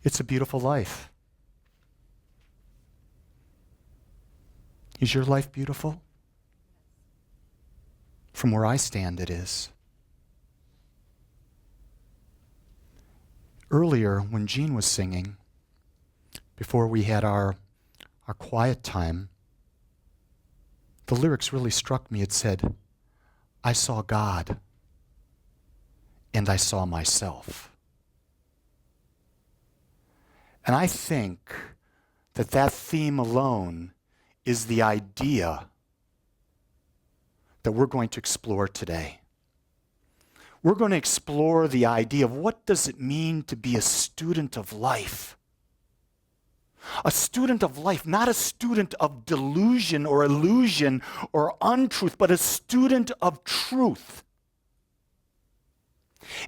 It's a beautiful life. Is your life beautiful? From where I stand, it is. Earlier, when Jean was singing, before we had our quiet time, the lyrics really struck me. It said, I saw God and I saw myself. And I think that theme alone is the idea that we're going to explore today. We're going to explore the idea of what does it mean to be a student of life. A student of life, not a student of delusion or illusion or untruth, but a student of truth.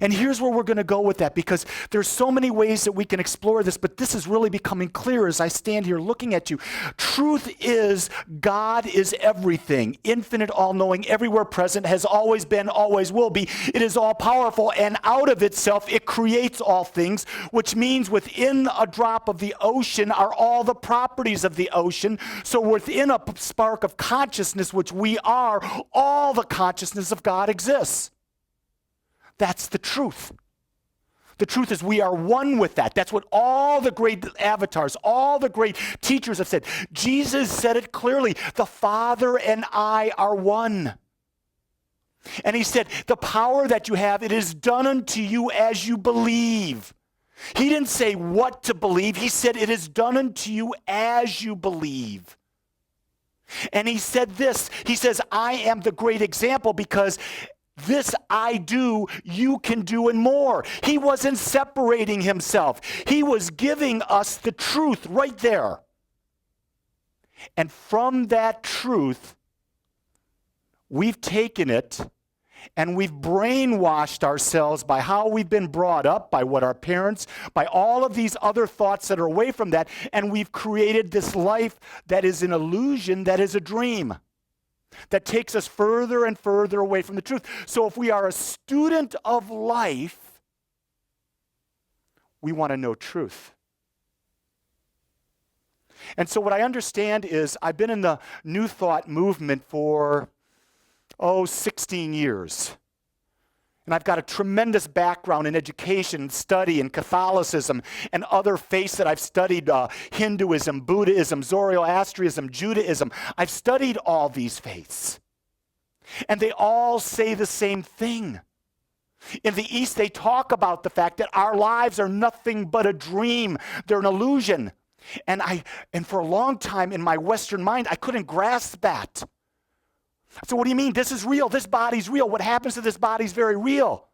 And here's where we're going to go with that, because there's so many ways that we can explore this, but this is really becoming clear as I stand here looking at you. Truth is God is everything, infinite, all-knowing, everywhere present, has always been, always will be. It is all-powerful, and out of itself it creates all things, which means within a drop of the ocean are all the properties of the ocean. So within a spark of consciousness, which we are, all the consciousness of God exists. That's the truth. The truth is we are one with that. That's what all the great avatars, all the great teachers have said. Jesus said it clearly. The Father and I are one. And he said, the power that you have, it is done unto you as you believe. He didn't say what to believe. He said, it is done unto you as you believe. And he said this. He says, I am the great example because this I do, you can do and more. He wasn't separating himself. He was giving us the truth right there. And from that truth, we've taken it and we've brainwashed ourselves by how we've been brought up, by what our parents, by all of these other thoughts that are away from that, and we've created this life that is an illusion, that is a dream, that takes us further and further away from the truth. So if we are a student of life, we want to know truth. And so what I understand is I've been in the New Thought movement for, 16 years. And I've got a tremendous background in education and study and Catholicism and other faiths that I've studied, Hinduism, Buddhism, Zoroastrianism, Judaism. I've studied all these faiths. And they all say the same thing. In the East, they talk about the fact that our lives are nothing but a dream. They're an illusion. And for a long time in my Western mind, I couldn't grasp that. So what do you mean? This is real. This body's real. What happens to this body is very real.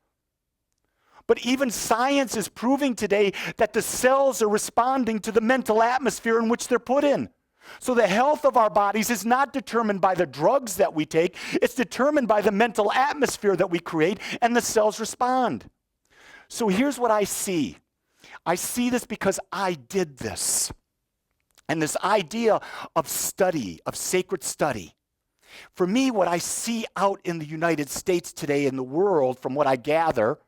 But even science is proving today that the cells are responding to the mental atmosphere in which they're put in. So the health of our bodies is not determined by the drugs that we take. It's determined by the mental atmosphere that we create, and the cells respond. So here's what I see. I see this because I did this. And this idea of study, of sacred study. For me, what I see out in the United States today, in the world, from what I gather,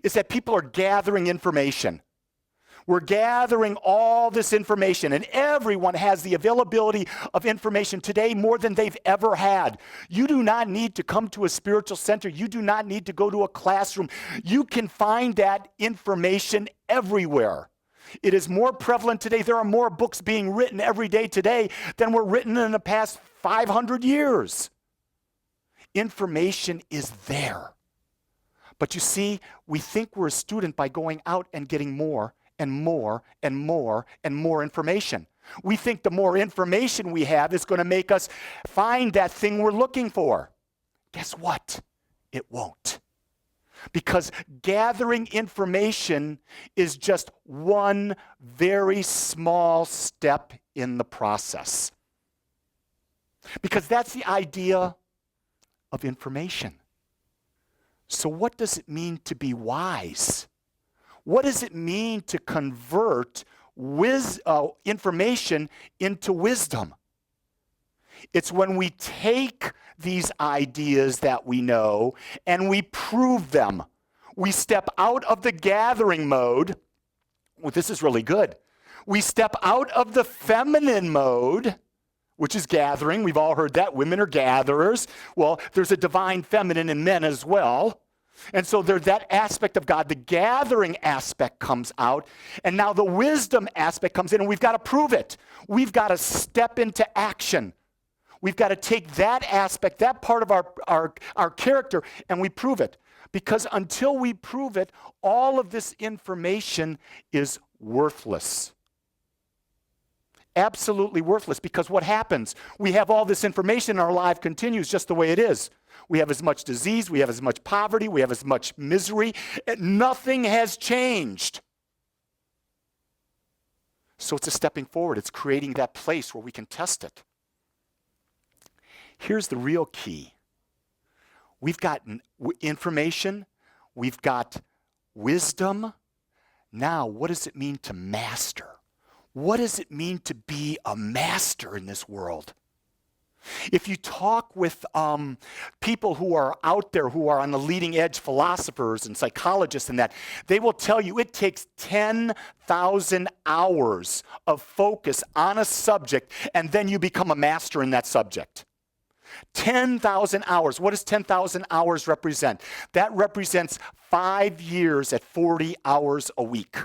is that people are gathering information. We're gathering all this information, and everyone has the availability of information today more than they've ever had. You do not need to come to a spiritual center. You do not need to go to a classroom. You can find that information everywhere. It is more prevalent today. There are more books being written every day today than were written in the past 500 years. Information is there. But you see, we think we're a student by going out and getting more and more and more and more information. We think the more information we have is going to make us find that thing we're looking for. Guess what? It won't. Because gathering information is just one very small step in the process. Because that's the idea of information. So what does it mean to be wise? What does it mean to convert information into wisdom? It's when we take these ideas that we know and we prove them. We step out of the gathering mode. Well, this is really good. We step out of the feminine mode, which is gathering. We've all heard that. Women are gatherers. Well, there's a divine feminine in men as well. And so there's that aspect of God. The gathering aspect comes out. And now the wisdom aspect comes in, and we've got to prove it. We've got to step into action. We've got to take that aspect, that part of our character, and we prove it. Because until we prove it, all of this information is worthless. Absolutely worthless. Because what happens? We have all this information, and our life continues just the way it is. We have as much disease, we have as much poverty, we have as much misery. Nothing has changed. So it's a stepping forward. It's creating that place where we can test it. Here's the real key. We've got information. We've got wisdom. Now, what does it mean to master? What does it mean to be a master in this world? If you talk with people who are out there, who are on the leading edge, philosophers and psychologists and that, they will tell you it takes 10,000 hours of focus on a subject, and then you become a master in that subject. 10,000 hours. What does 10,000 hours represent? That represents 5 years at 40 hours a week.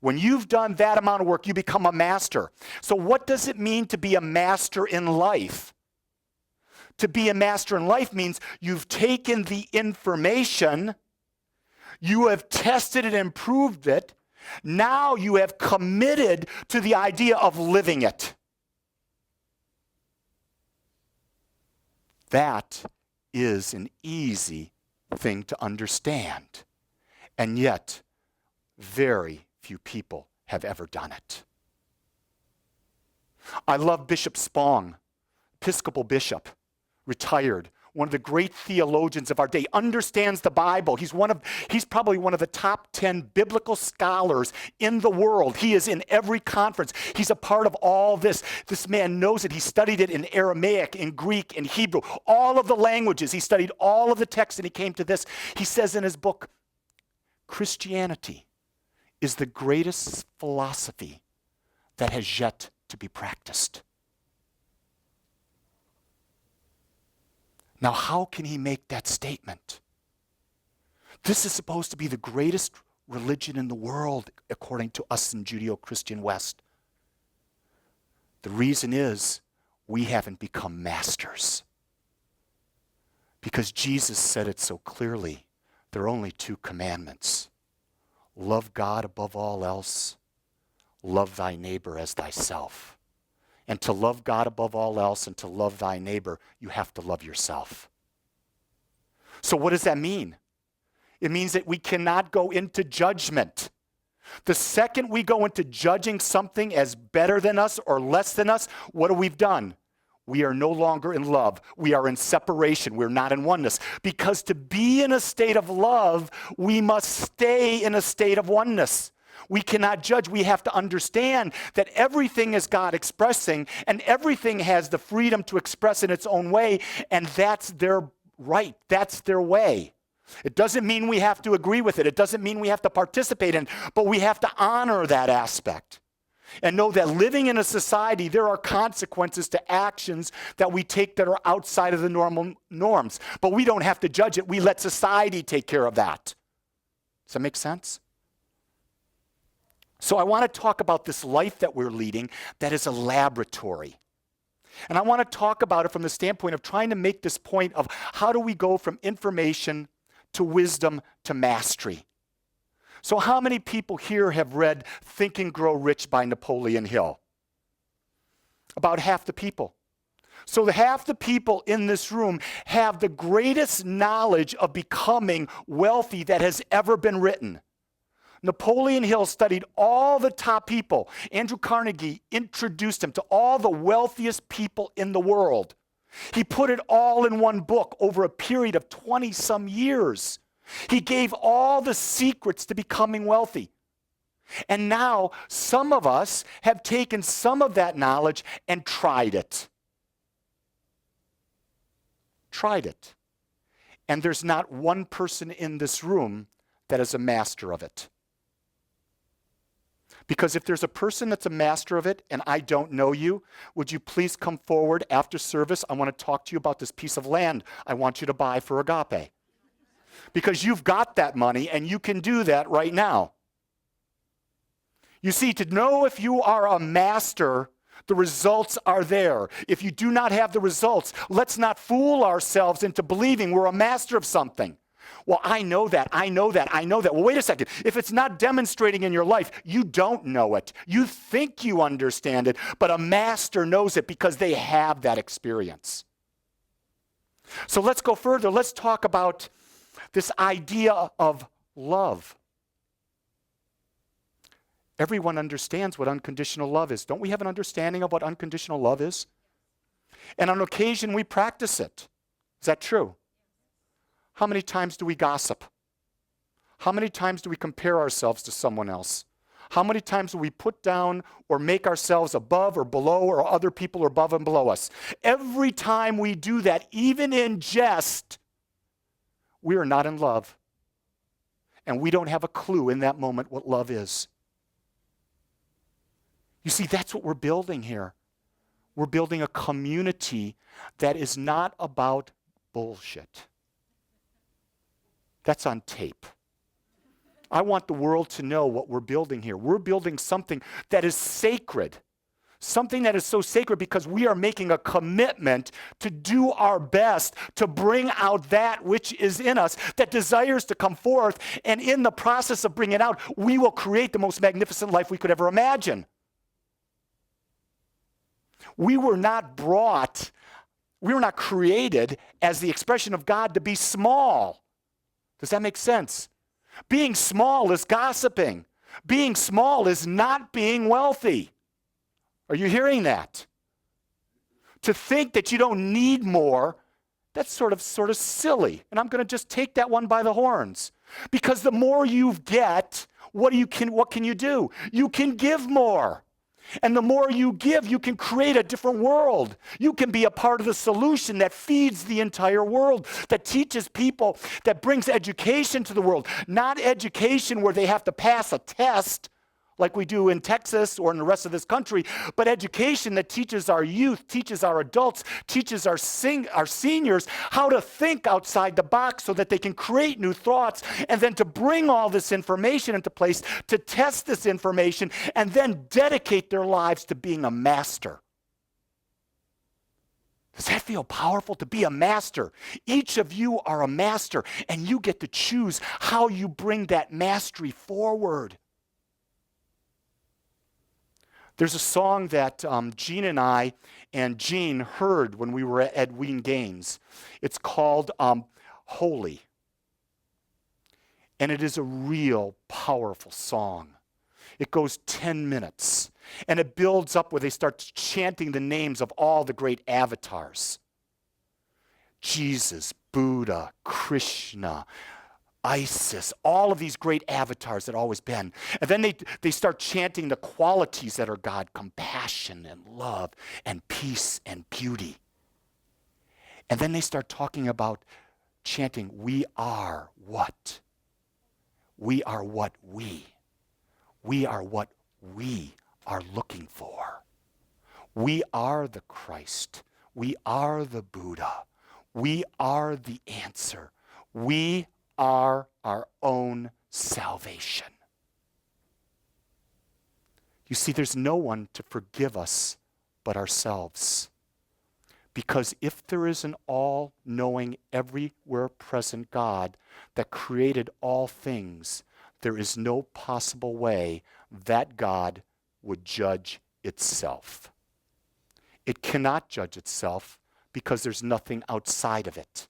When you've done that amount of work, you become a master. So what does it mean to be a master in life? To be a master in life means you've taken the information, you have tested it and proved it, now you have committed to the idea of living it. That is an easy thing to understand. And yet, very few people have ever done it. I love Bishop Spong, Episcopal bishop, retired, one of the great theologians of our day, understands the Bible. He's probably one of the top 10 biblical scholars in the world. He is in every conference. He's a part of all this. This man knows it. He studied it in Aramaic, in Greek, in Hebrew, all of the languages. He studied all of the texts, and he came to this. He says in his book, Christianity is the greatest philosophy that has yet to be practiced. Now, how can he make that statement? This is supposed to be the greatest religion in the world, according to us in Judeo-Christian West. The reason is we haven't become masters. Because Jesus said it so clearly. There are only 2 commandments. Love God above all else. Love thy neighbor as thyself. And to love God above all else and to love thy neighbor, you have to love yourself. So what does that mean? It means that we cannot go into judgment. The second we go into judging something as better than us or less than us, what have we done? We are no longer in love. We are in separation. We're not in oneness. Because to be in a state of love, we must stay in a state of oneness. We cannot judge. We have to understand that everything is God expressing, and everything has the freedom to express in its own way, and that's their right. That's their way. It doesn't mean we have to agree with it. It doesn't mean we have to participate in it, but we have to honor that aspect and know that living in a society, there are consequences to actions that we take that are outside of the normal norms. But we don't have to judge it. We let society take care of that. Does that make sense? So I want to talk about this life that we're leading that is a laboratory. And I want to talk about it from the standpoint of trying to make this point of how do we go from information to wisdom to mastery. So how many people here have read Think and Grow Rich by Napoleon Hill? About half the people. So half the people in this room have the greatest knowledge of becoming wealthy that has ever been written. Napoleon Hill studied all the top people. Andrew Carnegie introduced him to all the wealthiest people in the world. He put it all in one book over a period of 20-some years. He gave all the secrets to becoming wealthy. And now some of us have taken some of that knowledge and tried it. Tried it. And there's not one person in this room that is a master of it. Because if there's a person that's a master of it and I don't know you, would you please come forward after service? I want to talk to you about this piece of land I want you to buy for Agape. Because you've got that money and you can do that right now. You see, to know if you are a master, the results are there. If you do not have the results, let's not fool ourselves into believing we're a master of something. Well, I know that. Well, wait a second. If it's not demonstrating in your life, you don't know it. You think you understand it, but a master knows it because they have that experience. So let's go further. Let's talk about this idea of love. Everyone understands what unconditional love is. Don't we have an understanding of what unconditional love is? And on occasion, we practice it. Is that true? How many times do we gossip? How many times do we compare ourselves to someone else? How many times do we put down or make ourselves above or below, or other people are above and below us? Every time we do that, even in jest, we are not in love. And we don't have a clue in that moment what love is. You see, that's what we're building here. We're building a community that is not about bullshit. That's on tape. I want the world to know what we're building here. We're building something that is sacred. Something that is so sacred because we are making a commitment to do our best to bring out that which is in us that desires to come forth. And in the process of bringing it out, we will create the most magnificent life we could ever imagine. We were not created as the expression of God to be small. Does that make sense? Being small is gossiping. Being small is not being wealthy. Are you hearing that? To think that you don't need more, that's sort of silly. And I'm going to just take that one by the horns. Because the more you get, what can you do? You can give more. And the more you give, you can create a different world. You can be a part of the solution that feeds the entire world, that teaches people, that brings education to the world. Not education where they have to pass a test like we do in Texas or in the rest of this country, but education that teaches our youth, teaches our adults, teaches our seniors how to think outside the box so that they can create new thoughts, and then to bring all this information into place, to test this information, and then dedicate their lives to being a master. Does that feel powerful? To be a master. Each of you are a master, and you get to choose how you bring that mastery forward. There's a song that Gene and I and Gene heard when we were at Ween Games. It's called Holy. And it is a real powerful song. It goes 10 minutes. And it builds up where they start chanting the names of all the great avatars. Jesus, Buddha, Krishna, Isis, all of these great avatars that always been. And then they start chanting the qualities that are God: compassion and love and peace and beauty. And then they start talking about chanting, we are what? We are what we. We are what we are looking for. We are the Christ. We are the Buddha. We are the answer. We are our own salvation. You see, there's no one to forgive us but ourselves. Because if there is an all-knowing, everywhere present God that created all things, there is no possible way that God would judge itself. It cannot judge itself because there's nothing outside of it.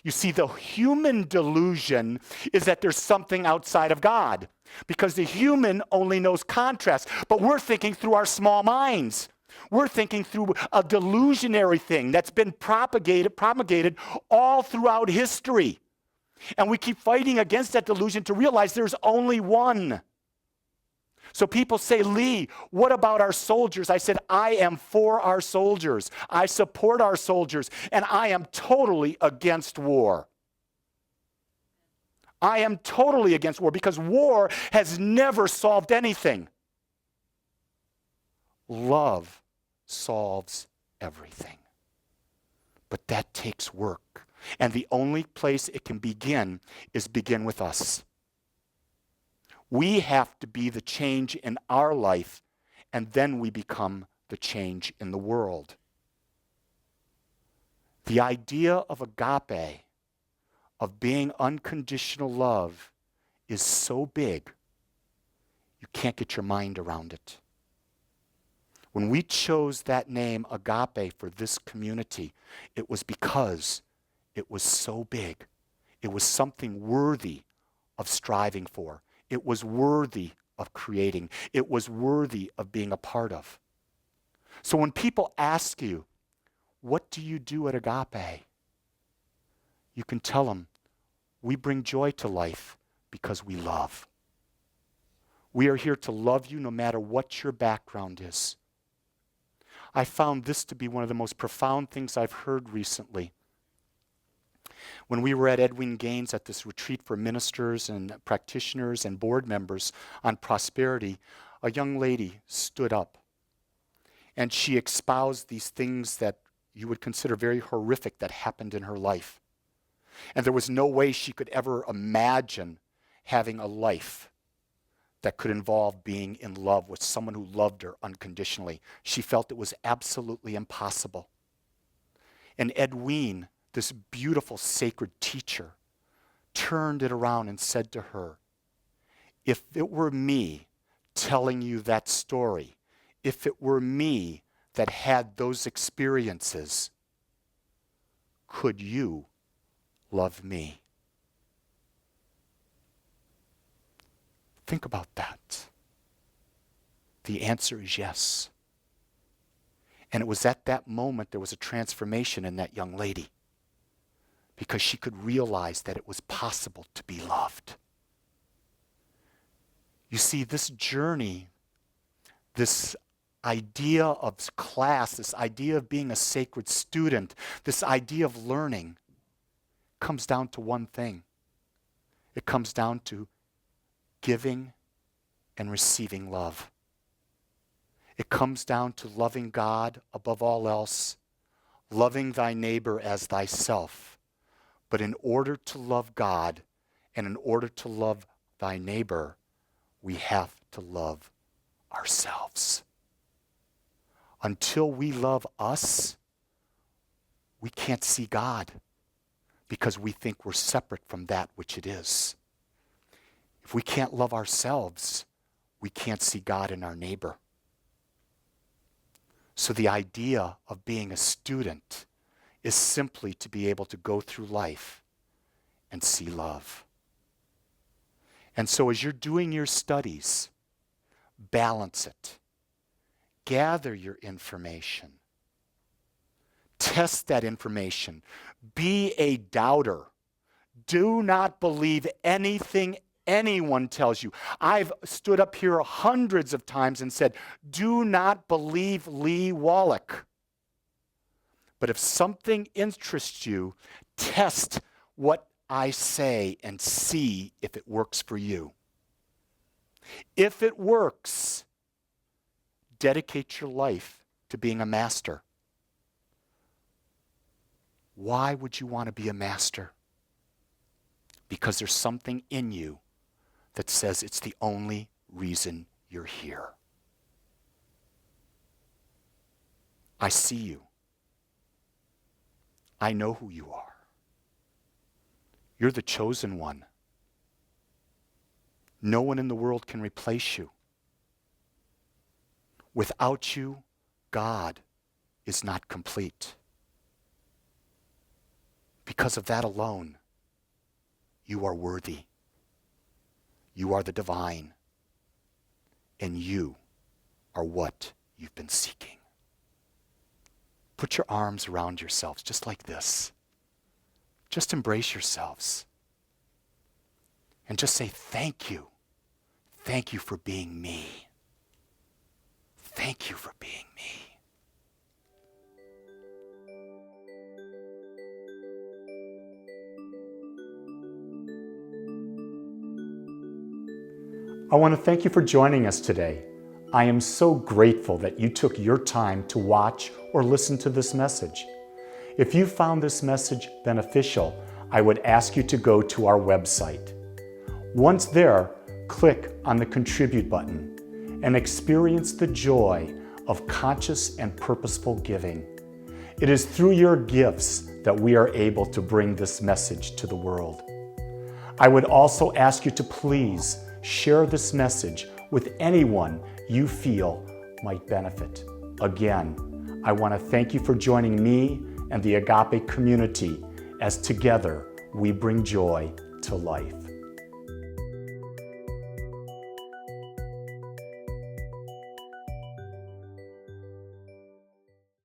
You see, the human delusion is that there's something outside of God, because the human only knows contrast. But we're thinking through our small minds. We're thinking through a delusionary thing that's been propagated all throughout history. And we keep fighting against that delusion to realize there's only one. So people say, Lee, what about our soldiers? I said, I am for our soldiers. I support our soldiers, and I am totally against war. I am totally against war because war has never solved anything. Love solves everything. But that takes work. And the only place it can begin is begin with us. We have to be the change in our life, and then we become the change in the world. The idea of agape, of being unconditional love, is so big, you can't get your mind around it. When we chose that name, Agape, for this community, it was because it was so big. It was something worthy of striving for. It was worthy of creating. It was worthy of being a part of. So when people ask you, what do you do at Agape? You can tell them, we bring joy to life because we love. We are here to love you no matter what your background is. I found this to be one of the most profound things I've heard recently. When we were at Edwin Gaines at this retreat for ministers and practitioners and board members on prosperity, a young lady stood up and she espoused these things that you would consider very horrific that happened in her life. And there was no way she could ever imagine having a life that could involve being in love with someone who loved her unconditionally. She felt it was absolutely impossible. And Edwin, this beautiful sacred teacher, turned it around and said to her, if it were me telling you that story, if it were me that had those experiences, could you love me? Think about that. The answer is yes. And it was at that moment there was a transformation in that young lady, because she could realize that it was possible to be loved. You see, this journey, this idea of class, this idea of being a sacred student, this idea of learning, comes down to one thing. It comes down to giving and receiving love. It comes down to loving God above all else, loving thy neighbor as thyself. But in order to love God and in order to love thy neighbor, we have to love ourselves. Until we love us, we can't see God because we think we're separate from that which it is. If we can't love ourselves, we can't see God in our neighbor. So the idea of being a student is simply to be able to go through life and see love. And so as you're doing your studies, balance it. Gather your information. Test that information. Be a doubter. Do not believe anything anyone tells you. I've stood up here hundreds of times and said, do not believe Lee Wolak. But if something interests you, test what I say and see if it works for you. If it works, dedicate your life to being a master. Why would you want to be a master? Because there's something in you that says it's the only reason you're here. I see you. I know who you are. You're the chosen one. No one in the world can replace you. Without you, God is not complete. Because of that alone, you are worthy. You are the divine. And you are what you've been seeking. Put your arms around yourselves just like this. Just embrace yourselves. And just say, thank you. Thank you for being me. Thank you for being me. I want to thank you for joining us today. I am so grateful that you took your time to watch or listen to this message. If you found this message beneficial, I would ask you to go to our website. Once there, click on the Contribute button and experience the joy of conscious and purposeful giving. It is through your gifts that we are able to bring this message to the world. I would also ask you to please share this message with anyone you feel might benefit. Again, I want to thank you for joining me and the Agape community as together we bring joy to life.